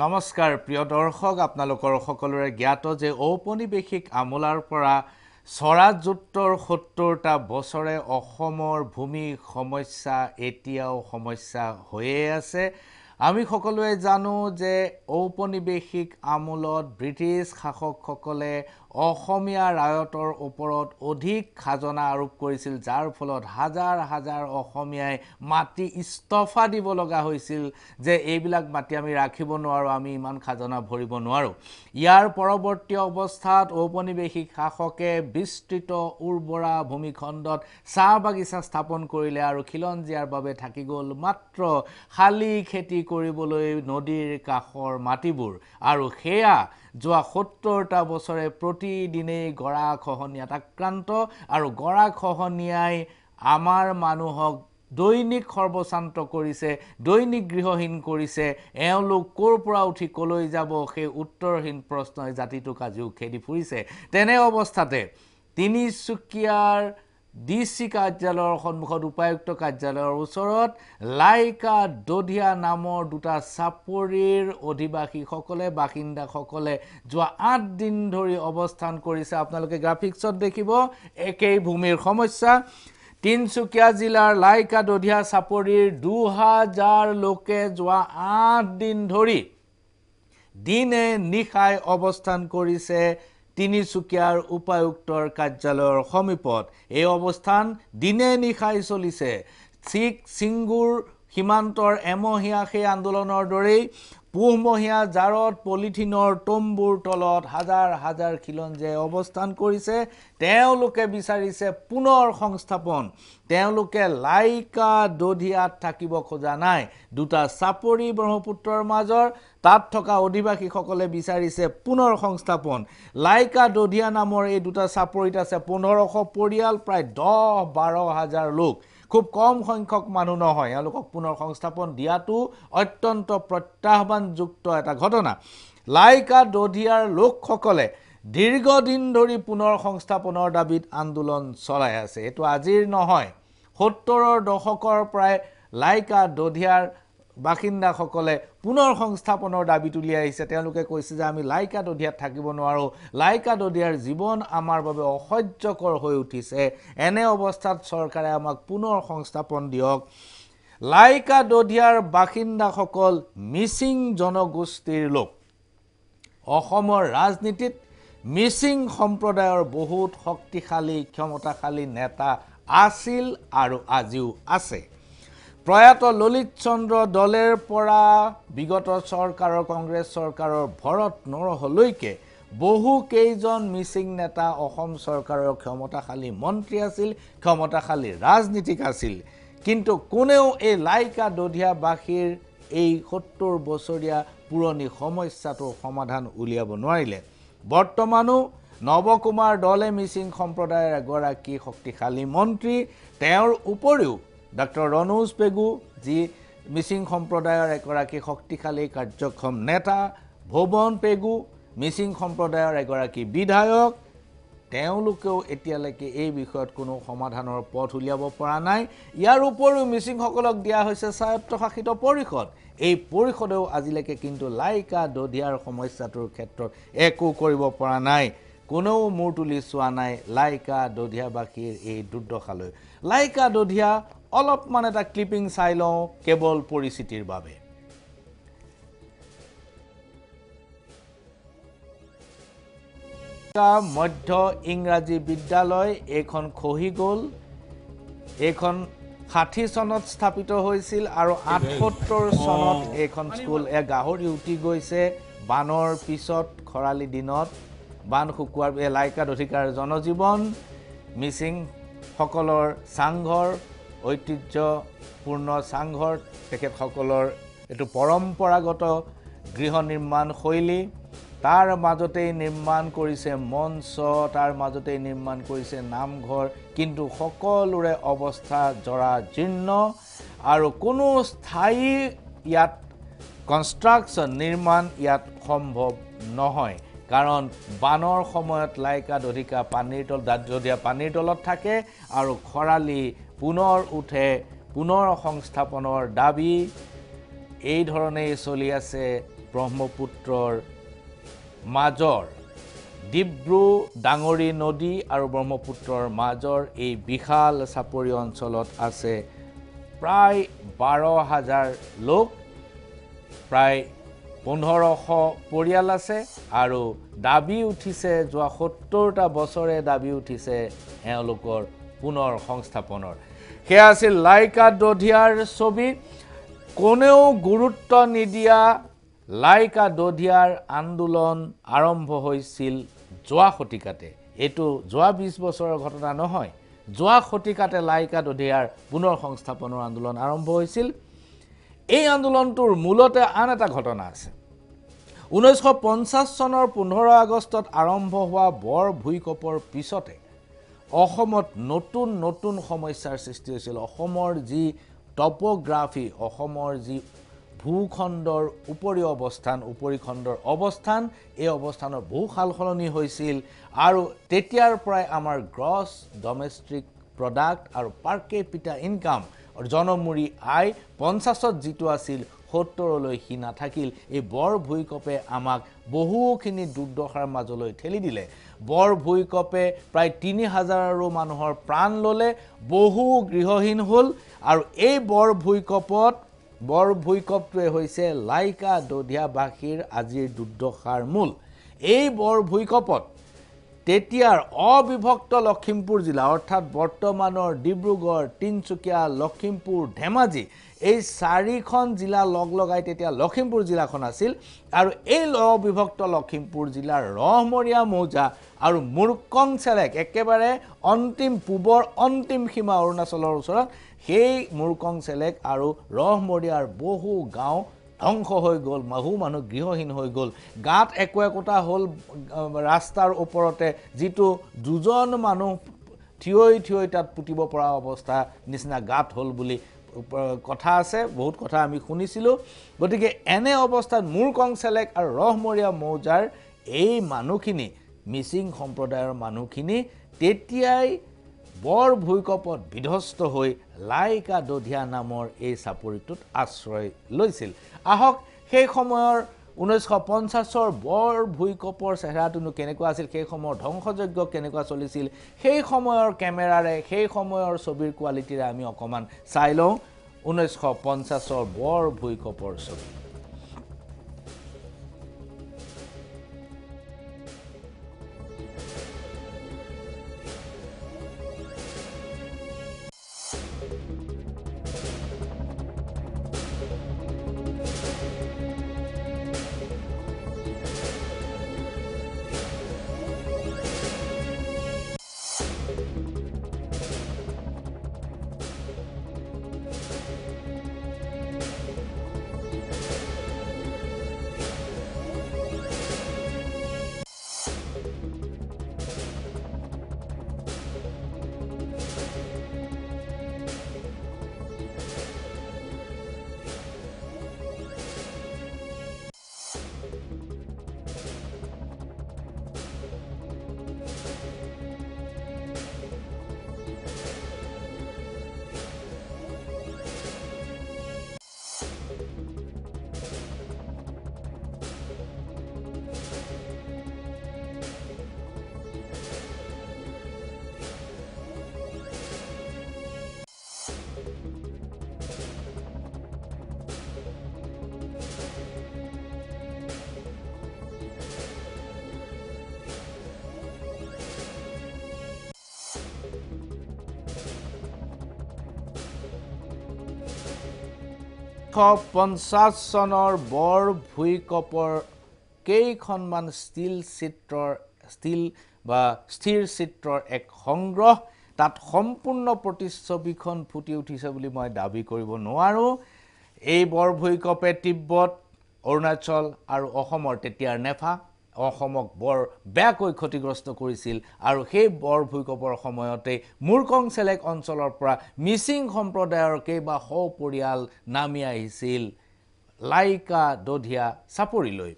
নমস্কাৰ প্ৰিয় দৰ্শক আপোনালোকৰ সকলোৰে জ্ঞাত যে ঔপনিৱেশিক আমোলাৰ পৰা স্বৰাজোত্তৰ ৭০টা বছৰে অসমৰ ভূমি সমস্যা এতিয়াও সমস্যা হৈয়ে আছে আমি সকলোৱে জানো যে ঔপনিৱেশিক আমোলত ব্ৰিটিছ শাসকসকলে অসমীয়া ৰায়তৰ ওপৰত অধিক খাজনা আৰোপ কৰিছিল যাৰ ফলত হাজাৰ হাজাৰ অসমীয়াই মাটি ইস্তফা দিব লগা হৈছিল যে এইবিলাক মাটি আমি ৰাখিব নোৱাৰো আমি ইমান খাজনা ভৰিব নোৱাৰো ইয়াৰ পৰৱৰ্তী অৱস্থাত ঔপনিৱেশিক শাসকে বিস্তৃত উৰ্বৰা ভূমিখণ্ডত চাহ বাগিচা স্থাপন কৰিলে আৰু খিলঞ্জীয়াৰ বাবে থাকি গ'ল মাত্ৰ খালি খেতি কৰিবলৈ নদীৰ কাষৰ মাটিবোৰ আৰু হেয়া যোৱা ৭০টা বছৰে প্ৰতিদিনেই গৰাখহনীয়াত আক্ৰান্ত আৰু গৰাখহনীয়াই আমাৰ মানুহক দৈনিক সৰ্বশান্ত কৰিছে দৈনিক গৃহহীন কৰিছে এওঁলোক ক'ৰ পৰা উঠি কলৈ যাব সেই উত্তৰহীন প্ৰশ্নই জাতিটোক আজিও খেদি ফুৰিছে তেনে অৱস্থাতে তিনিচুকীয়াৰ ডিসি কাৰ্যালয়ৰ সন্মুখত উপায়ুক্ত কাৰ্যালয়ৰ ওচৰত লাইকা দধিয়া নামৰ দুটা চাপৰিৰ অধিবাসীসকলে বাসিন্দাসকলে যোৱা ৮ দিন ধৰি অৱস্থান কৰিছে আপোনালোকে গ্ৰাফিক্সত দেখিব একেই ভূমিৰ সমস্যা তিনচুকীয়া জিলাৰ লাইকা দধিয়া চাপৰিৰ ২০০০ লোকে যোৱা ৮ দিন ধৰি দিনে নিশাই অৱস্থান কৰিছে তিনিচুকীয়াৰ উপায়ুক্তৰ কাৰ্যালয়ৰ সমীপত এই অৱস্থান দিনে নিশাই চলিছে সিংগুৰ সীমান্তৰ এমহীয়া সেই আন্দোলনৰ দৰেই পুহমহীয়া জাৰত পলিথিনৰ তম্বুৰ তলত হাজাৰ হাজাৰ খিলঞ্জীয়াই অৱস্থান কৰিছে তেওঁলোকে বিচাৰিছে পুনৰ সংস্থাপন তেওঁলোকে লাইকা দধিয়াত থাকিব খোজা নাই দুটা চাপৰি ব্ৰহ্মপুত্ৰৰ মাজৰ তাত থকা অধিবাসীসকলে বিচাৰিছে পুনৰ সংস্থাপন লাইকা দধিয়া নামৰ এই দুটা চাপৰিত আছে ১৫০০ পৰিয়াল প্ৰায় ১০-১২ হাজাৰ লোক খুব কম সংখ্যক মানুহ নহয় এওঁলোকক পুনৰ সংস্থাপন দিয়াটো অত্যন্ত প্ৰত্যাহ্বানযুক্ত এটা ঘটনা লাইকা দধিয়াৰ লোকসকলে দীৰ্ঘদিন ধৰি পুনৰ সংস্থাপনৰ দাবীত আন্দোলন চলাই আছে এটো আজিৰ নহয় ৭০ৰ দশকৰ প্ৰায় লাইকা দধিয়াৰ বাসিন্দাসকলে পুনৰ সংস্থাপনৰ দাবী তুলি আহিছে তেওঁলোকে কৈছে যে আমি লাইকা দধিয়াত থাকিব নোৱাৰো লাইকা দধিয়াৰ জীৱন আমাৰ বাবে অসহ্যকৰ হৈ উঠিছে এনে অৱস্থাত চৰকাৰে আমাক পুনৰ সংস্থাপন দিয়ক লাইকা দধিয়াৰ বাসিন্দাসকল মিচিং জনগোষ্ঠীৰ লোক অসমৰ ৰাজনীতিত মিচিং সম্প্ৰদায়ৰ বহুত শক্তিশালী ক্ষমতাশালী নেতা আছিল আৰু আজিও আছে প্ৰয়াত ললিত চন্দ্ৰ দলেৰ পৰা বিগত চৰকাৰৰ কংগ্ৰেছ চৰকাৰৰ ভৰত নৰহলৈকে বহু কেইজন মিচিং নেতা অসম চৰকাৰৰ ক্ষমতাশালী মন্ত্ৰী আছিল ক্ষমতাশালী ৰাজনীতিক আছিল কিন্তু কোনেও এই লাইকা দধিয়াবাসীৰ এই ৭০ বছৰীয়া পুৰণি সমস্যাটোৰ সমাধান উলিয়াব নোৱাৰিলে বৰ্তমানো নৱকুমাৰ দলে মিচিং সম্প্ৰদায়ৰ এগৰাকী শক্তিশালী মন্ত্ৰী তেওঁৰ উপৰিও ডক্টৰ ৰনোজ পেগু যি মিচিং সম্প্ৰদায়ৰ এগৰাকী শক্তিশালী কাৰ্যক্ষম নেতা ভৱন পেগু মিচিং সম্প্ৰদায়ৰ এগৰাকী বিধায়ক তেওঁলোকেও এতিয়ালৈকে এই বিষয়ত কোনো সমাধানৰ পথ উলিয়াব পৰা নাই ইয়াৰ উপৰিও মিচিংসকলক দিয়া হৈছে স্বায়ত্তশাসিত পৰিষদ এই পৰিষদেও আজিলৈকে কিন্তু লাইকা দধিয়াৰ সমস্যাটোৰ ক্ষেত্ৰত একো কৰিব পৰা নাই কোনেও মূৰ তুলি চোৱা নাই লাইকা দধিয়াবাসীৰ এই দুৰ্দশালৈ লাইকা দধিয়া অলপমান এটা ক্লিপিং চাই লওঁ কেৱল পৰিস্থিতিৰ বাবে মধ্য ইংৰাজী বিদ্যালয় এইখন খহি গ'ল এইখন ৬০ চনত স্থাপিত হৈছিল আৰু ৭৮ চনত এইখন স্কুল গাহৰি উঠি গৈছে বানৰ পিছত খৰালি দিনত বান শুকুৱাৰ লাইকা দধিয়াৰ জনজীৱন মিচিং সকলৰ চাংঘৰ ঐতিহ্যপূৰ্ণ চাংঘৰ তেখেতসকলৰ এটো পৰম্পৰাগত গৃহ নিৰ্মাণ শৈলী তাৰ মাজতেই নিৰ্মাণ কৰিছে মঞ্চ তাৰ মাজতেই নিৰ্মাণ কৰিছে নামঘৰ কিন্তু সকলোৰে অৱস্থা জৰা জীৰ্ণ আৰু কোনো স্থায়ী ইয়াত কনষ্ট্ৰাকচন নিৰ্মাণ ইয়াত সম্ভৱ নহয় কাৰণ বানৰ সময়ত লাইকা দধিয়া পানীৰ তলত থাকে আৰু খৰালি পুনৰ উঠে পুনৰ সংস্থাপনৰ দাবী এই ধৰণেই চলি আছে ব্ৰহ্মপুত্ৰৰ মাজৰ ডিব্ৰু ডাঙৰী নদী আৰু ব্ৰহ্মপুত্ৰৰ মাজৰ এই বিশাল চাপৰি অঞ্চলত আছে প্ৰায় 12,000 লোক প্ৰায় 1500 পৰিয়াল আছে আৰু দাবী উঠিছে যোৱা 70টা বছৰে দাবী উঠিছে এওঁলোকৰ পুনৰ সংস্থাপনৰ সেয়া আছিল লাইকা দধিয়াৰ ছবি কোনেও গুৰুত্ব নিদিয়া লাইকা দধিয়াৰ আন্দোলন আৰম্ভ হৈছিল যোৱা শতিকাতে এটো যোৱা 20 বছৰৰ ঘটনা নহয় যোৱা শতিকাতে লাইকা দধিয়াৰ পুনৰ সংস্থাপনৰ আন্দোলন আৰম্ভ হৈছিল এই আন্দোলনটোৰ মূলতে আন এটা ঘটনা আছে 1950 চনৰ 15 আগষ্টত আৰম্ভ হোৱা বৰ ভূঁইকঁপৰ পিছতে অসমত নতুন নতুন সমস্যাৰ সৃষ্টি হৈছিল অসমৰ যি টপোগ্ৰাফি অসমৰ যি ভূখণ্ডৰ উপৰিখণ্ডৰ অৱস্থান এই অৱস্থানৰ বহু সালসলনি হৈছিল আৰু তেতিয়াৰ পৰাই আমাৰ গ্ৰছ ডমেষ্টিক প্ৰডাক্ট আৰু পাৰ কেপিটা ইনকাম জনমূৰি আয় 50ত যিটো আছিল 70লৈ সি নাথাকিল এই বৰ ভূঁইকঁপে আমাক বহুখিনি দুৰ্দশাৰ মাজলৈ ঠেলি দিলে বৰ ভূঁইকঁপে প্ৰায় 3000ৰো মানুহৰ প্ৰাণ ললে বহু গৃহহীন হল আৰু এই বৰ ভূঁইকঁপটোৱে হৈছে লাইকা দধিয়াবাসীৰ আজিৰ দুৰ্দশাৰ মূল এই বৰ ভূঁইকঁপত তেতিয়াৰ অবিভক্ত লখিমপুৰ জিলা অৰ্থাৎ বৰ্তমানৰ ডিব্ৰুগড় তিনচুকীয়া লখিমপুৰ ধেমাজি এই চাৰিখন জিলা লগলগাই তেতিয়া লখিমপুৰ জিলাখন আছিল আৰু এই অবিভক্ত লখিমপুৰ জিলাৰ ৰহমৰীয়া মৌজা আৰু মুৰকং চেলেক একেবাৰে অন্তিম পূবৰ অন্তিম সীমা অৰুণাচলৰ ওচৰত সেই মুৰকং চেলেক আৰু ৰহমৰীয়াৰ বহু গাঁও ধ্বংস হৈ গ'ল বহু মানুহ গৃহহীন হৈ গ'ল গাত একোটা হল ৰাস্তাৰ ওপৰতে যিটো দুজন মানুহ থিয়ই তাত পুতিব পৰা অৱস্থা নিচিনা গাত হল বুলি কথা আছে বহুত কথা আমি শুনিছিলো গতিকে এনে অৱস্থাত মুৰকং চেলেক আৰু ৰহমৰীয়া মৌজাৰ এই মানুহখিনি মিচিং সম্প্ৰদায়ৰ মানুহখিনি তেতিয়াই বৰ ভূঁইকঁপত বিধ্বস্ত হৈ লাইকা দধিয়া নামৰ এই চাপৰিটোত আশ্ৰয় লৈছিল আহক সেই সময়ৰ 1950ৰ বৰ ভূঁইকঁপৰ চেহেৰাটোনো কেনেকুৱা আছিল সেই সময়ৰ ধ্বংসযজ্ঞ কেনেকুৱা চলিছিল সেই সময়ৰ কেমেৰাৰে সেই সময়ৰ ছবিৰ কোৱালিটিৰে আমি অকমান চাই লওঁ 1950ৰ বৰ ভূঁইকঁপৰ ছবি পঞ্চাছ চনৰ বৰ ভূঁইকঁপৰ কেইখনমান স্থিৰ চিত্ৰৰ এক সংগ্ৰহ তাত সম্পূৰ্ণ প্ৰতিচ্ছবিখন ফুটি উঠিছে বুলি মই দাবী কৰিব নোৱাৰো এই বৰ ভূঁইকঁপে তিব্বত অৰুণাচল আৰু অসমৰ তেতিয়াৰ নেফা অসমক বৰ বেয়াকৈ ক্ষতিগ্ৰস্ত কৰিছিল আৰু সেই বৰ ভূঁইকঁপৰ সময়তে মুৰকং চেলেক অঞ্চলৰ পৰা মিচিং সম্প্ৰদায়ৰ কেইবা শ পৰিয়াল নামি আহিছিল লাইকা দধিয়া চাপৰিলৈ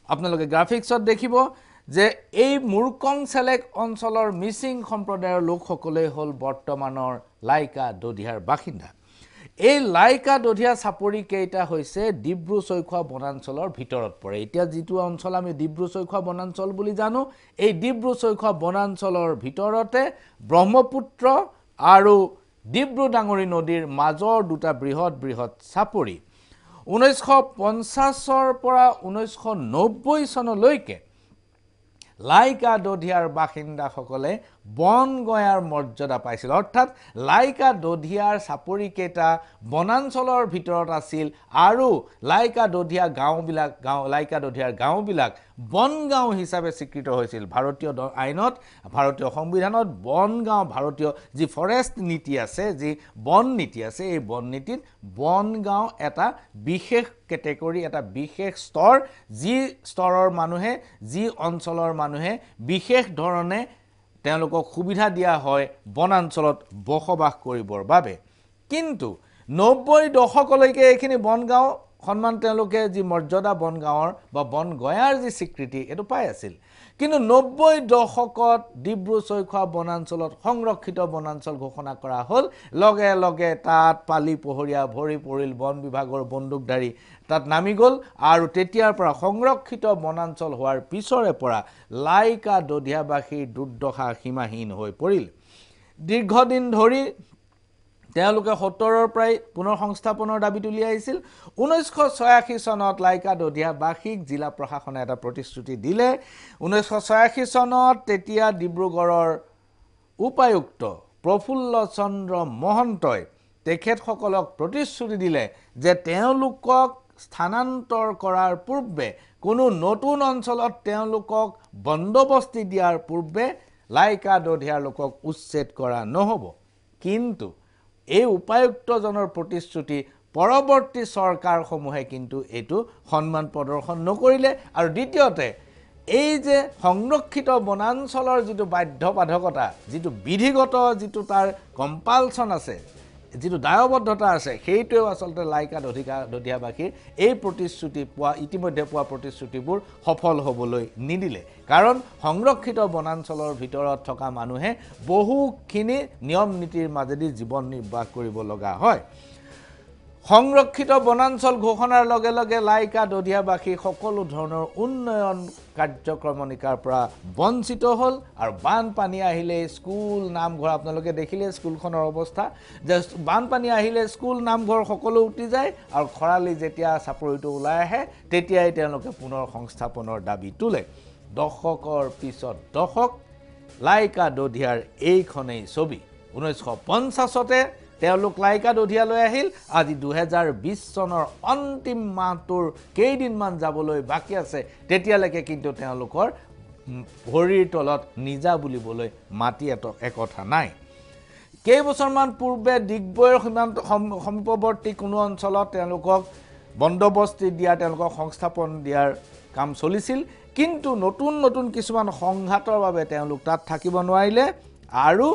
আপোনালোকে গ্ৰাফিক্সত দেখিব যে এই মুৰকং চেলেক অঞ্চলৰ মিচিং সম্প্ৰদায়ৰ লোকসকলে হল বৰ্তমানৰ লাইকা দধিয়াৰ বাসিন্দা এই লাইকা দধিয়া চাপৰি কেইটা হৈছে ডিব্ৰু চৈখোৱা বনাঞ্চলৰ ভিতৰত পৰে এতিয়া যিটো অঞ্চল আমি ডিব্ৰু চৈখোৱা বনাঞ্চল বুলি জানো এই ডিব্ৰু চৈখোৱা বনাঞ্চলৰ ভিতৰতে ব্ৰহ্মপুত্ৰ আৰু ডিব্ৰু ডাঙৰি নদীৰ মাজৰ দুটা বৃহৎ বৃহৎ চাপৰি 1950 ৰ পৰা 1990 চনলৈকে লাইকা দধিয়াৰ বাসিন্দাসকলে বন গয়াৰ মৰ্যাদা পাইছিল অৰ্থাৎ লাইকা দধিয়াৰ চাপৰি কেইটা বনাঞ্চলৰ ভিতৰত আছিল আৰু লাইকা দধিয়া লাইকা দধিয়াৰ গাঁওবিলাক বন গাঁও হিচাপে স্বীকৃত হৈছিল ভাৰতীয় আইনত ভাৰতীয় সংবিধানত বন গাঁও ভাৰতীয় যি ফৰেষ্ট নীতি আছে যি বন নীতি আছে এই বন নীতিত বন গাঁও এটা বিশেষ কেটেগৰী এটা বিশেষ স্তৰ যি স্তৰৰ মানুহে যি অঞ্চলৰ মানুহে বিশেষ ধৰণে তেওঁলোকক সুবিধা দিয়া হয় বনাঞ্চলত বসবাস কৰিবৰ বাবে কিন্তু 90 দশকলৈকে এইখিনি বনগাঁও সন্মান তেওঁলোকে যি মৰ্যাদা বনগাঁৱৰ বা বন গয়াৰ যি স্বীকৃতি এটো পাই আছিল কিন্তু 90 দশকত ডিব্ৰু চৈখোৱা বনাঞ্চলত সংৰক্ষিত বনাঞ্চল ঘোষণা কৰা হ'ল লগে লগে তাত পালি পহৰীয়া ভৰি পৰিল বন বিভাগৰ বন্দুকধাৰী তাত নামি গ'ল আৰু তেতিয়াৰ পৰা সংৰক্ষিত বনাঞ্চল হোৱাৰ পিছৰে পৰা লাইকা দধিয়াবাসীৰ দুৰ্দশা সীমাহীন হৈ পৰিল দীৰ্ঘদিন ধৰি তেওঁলোকে 70ৰ পৰাই পুনৰ সংস্থাপনৰ দাবী তুলি আহিছিল 1986 চনত লাইকা দধিয়াবাসীক জিলা প্ৰশাসনে এটা প্ৰতিশ্ৰুতি দিলে 1986 চনত তেতিয়া ডিব্ৰুগড়ৰ উপায়ুক্ত প্ৰফুল্ল চন্দ্ৰ মহন্তই তেখেতসকলক প্ৰতিশ্ৰুতি দিলে যে তেওঁলোকক স্থানান্তৰ কৰাৰ পূৰ্বে কোনো নতুন অঞ্চলত তেওঁলোকক বন্দোবস্তি দিয়াৰ পূৰ্বে লাইকা দধিয়াৰ লোকক উচ্ছেদ কৰা নহব কিন্তু এই উপায়ুক্তজনৰ প্ৰতিশ্ৰুতি পৰৱৰ্তী চৰকাৰসমূহে কিন্তু এটো সন্মান প্ৰদৰ্শন নকৰিলে আৰু দ্বিতীয়তে এই যে সংৰক্ষিত বনাঞ্চলৰ যিটো বাধ্যবাধকতা যিটো বিধিগত যিটো তাৰ কম্পালচন আছে যিটো দায়বদ্ধতা আছে সেইটোও আসলতে লাইকা দধিয়াবাসীৰ এই প্ৰতিশ্ৰুতি ইতিমধ্যে পোৱা প্ৰতিশ্ৰুতিবোৰ সফল হ'বলৈ নিদিলে কাৰণ সংৰক্ষিত বনাঞ্চলৰ ভিতৰত থকা মানুহে বহুখিনি নিয়ম নীতিৰ মাজেদি জীৱন নিৰ্বাহ কৰিব লগা হয় সংৰক্ষিত বনাঞ্চল ঘোষণাৰ লগে লগে লাইকা দধিয়াবাসী সকলো ধৰণৰ উন্নয়ন কাৰ্যক্ৰমণিকাৰ পৰা বঞ্চিত হ'ল আৰু বানপানী আহিলে স্কুল নামঘৰ আপোনালোকে দেখিলে স্কুলখনৰ অৱস্থা যে বানপানী আহিলে স্কুল নামঘৰ সকলো উটি যায় আৰু খৰালি যেতিয়া চাপৰিটো ওলাই আহে তেতিয়াই তেওঁলোকে পুনৰ সংস্থাপনৰ দাবী তোলে দশকৰ পিছত দশক লাইকা দধিয়াৰ এইখনেই ছবি 1950তে তেওঁলোক লাইকা দধিয়ালৈ আহিল আজি 2020 চনৰ অন্তিম মাহটোৰ কেইদিনমান যাবলৈ বাকি আছে তেতিয়ালৈকে কিন্তু তেওঁলোকৰ ভৰিৰ তলত নিজা বুলিবলৈ মাটি একথা নাই কেইবছৰমান পূৰ্বে ডিগবৈৰ সমীপৱৰ্তী কোনো অঞ্চলত তেওঁলোকক বন্দোবস্তি দিয়া তেওঁলোকক সংস্থাপন দিয়াৰ কাম চলিছিল কিন্তু নতুন কিছুমান সংঘাতৰ বাবে তেওঁলোক তাত থাকিব নোৱাৰিলে আৰু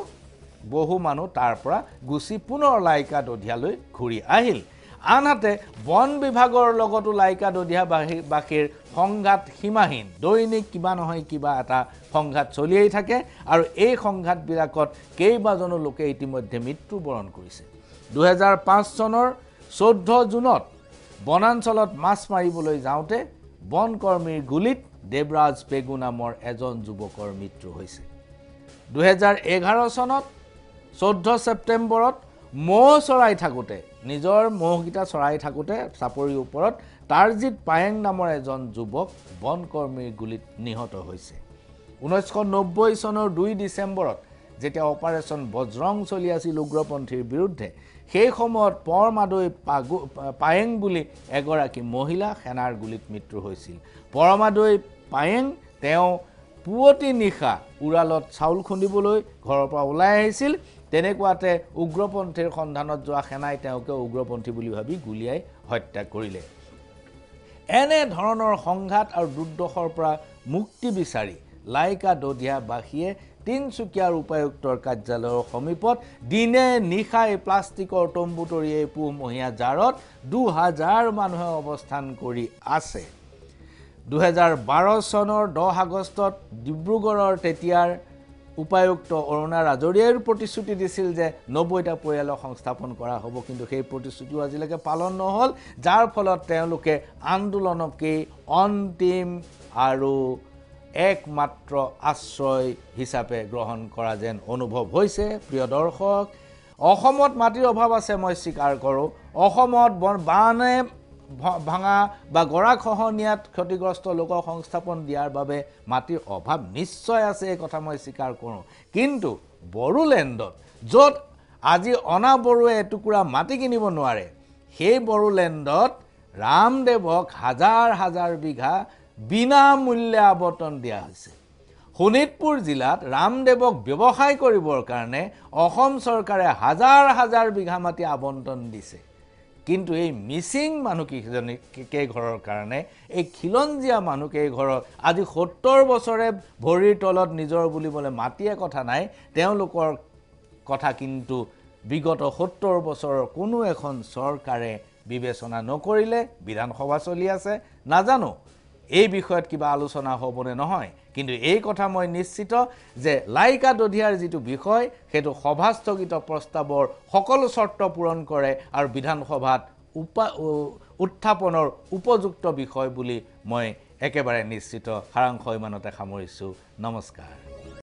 বহু মানুহ তাৰ পৰা গুছি পুনৰ লাইকা দধিয়ালৈ ঘূৰি আহিল আনহাতে বন বিভাগৰ লগতো লাইকা দধিয়াবাসীৰ সংঘাত সীমাহীন দৈনিক কিবা নহয় কিবা এটা সংঘাত চলিয়েই থাকে আৰু এই সংঘাতবিলাকত কেইবাজনো লোকে ইতিমধ্যে মৃত্যুবৰণ কৰিছে 2005 চনৰ 14 জুনত বনাঞ্চলত মাছ মাৰিবলৈ যাওঁতে বনকৰ্মীৰ গুলিত দেৱৰাজ পেগু নামৰ এজন যুৱকৰ মৃত্যু হৈছে 2011 চনত 14 ছেপ্টেম্বৰত মহ চৰাই থাকোতে নিজৰ মহগিটা চৰাই থাকোতে চাপৰিৰ ওপৰত টাৰজিত পায়েং নামৰ এজন যুৱক বনকৰ্মীৰ গুলিত নিহত হৈছে 1990 চনৰ 2 ডিচেম্বৰত যেতিয়া অপাৰেচন বজ্ৰং চলি আছিল উগ্ৰপন্থীৰ বিৰুদ্ধে সেই সময়ত পৰমাদৈ পায়েং বুলি এগৰাকী মহিলা সেনাৰ গুলিত মৃত্যু হৈছিল পৰমাদৈ পায়েং তেওঁ পুৱতি নিশা উৰালত চাউল খুন্দিবলৈ ঘৰৰ পৰা ওলাই আহিছিল তেনেকুৱাতে উগ্ৰপন্থীৰ সন্ধানত যোৱা সেনাই তেওঁকে উগ্ৰপন্থী বুলি ভাবি গুলিয়াই হত্যা কৰিলে এনে ধৰণৰ সংঘাত আৰু দুৰ্দশাৰ পৰা মুক্তি বিচাৰি লাইকা দধিয়াবাসীয়ে তিনচুকীয়াৰ উপায়ুক্তৰ কাৰ্যালয়ৰ সমীপত দিনে নিশাই প্লাষ্টিকৰ তম্বু তৰি এই পুহমহীয়া জাৰত 2000 মানুহে অৱস্থান কৰি আছে 2012 চনৰ 10 আগষ্টত ডিব্ৰুগড়ৰ তেতিয়াৰ উপায়ুক্ত অৰুণা ৰাজৰিয়াৰ প্ৰতিশ্ৰুতি দিছিল যে 90টা পৰিয়ালক সংস্থাপন কৰা হ'ব, কিন্তু সেই প্ৰতিশ্ৰুতিও আজিলৈকে পালন নহ'ল, যাৰ ফলত তেওঁলোকে আন্দোলনকেই অন্তিম আৰু একমাত্ৰ আশ্ৰয় হিচাপে গ্ৰহণ কৰা যেন অনুভৱ হৈছে। প্ৰিয় দৰ্শক, অসমত মাটিৰ অভাৱ আছে, মই স্বীকাৰ কৰোঁ। অসমত বানে ভাঙা বা গৰাখহনীয়াত ক্ষতিগ্ৰস্ত লোকক সংস্থাপন দিয়াৰ বাবে মাটিৰ অভাৱ নিশ্চয় আছে, এই কথা মই স্বীকাৰ কৰোঁ। কিন্তু বড়োলেণ্ডত য'ত আজি অনা বড়োৱে এটুকুৰা মাটি কিনিব নোৱাৰে, সেই বড়োলেণ্ডত ৰামদেৱক হাজাৰ হাজাৰ বিঘা বিনামূল্যে আবণ্টন দিয়া হৈছে। শোণিতপুৰ জিলাত ৰামদেৱক ব্যৱসায় কৰিবৰ কাৰণে অসম চৰকাৰে হাজাৰ হাজাৰ বিঘা মাটি আবণ্টন দিছে, কিন্তু এই মিচিং কেইঘৰৰ কাৰণে, এই খিলঞ্জীয়া মানুহকেইঘৰৰ আজি 70 বছৰে ভৰিৰ তলত নিজৰ বুলিবলৈ মাটিয়ে কথা নাই, তেওঁলোকৰ কথা কিন্তু বিগত 70 বছৰৰ কোনো এখন চৰকাৰে বিবেচনা নকৰিলে। বিধানসভা চলি আছে, নাজানো এই বিষয়ত কিবা আলোচনা হ'বনে নহয়, কিন্তু এই কথা মই নিশ্চিত যে লাইকা দধিয়াৰ যিটো বিষয়, সেইটো সভাস্থগিত প্ৰস্তাৱৰ সকলো চৰ্ত পূৰণ কৰে আৰু বিধানসভাত উত্থাপনৰ উপযুক্ত বিষয় বুলি মই একেবাৰে নিশ্চিত। সাৰাংশ ইমানতে সামৰিছোঁ। নমস্কাৰ।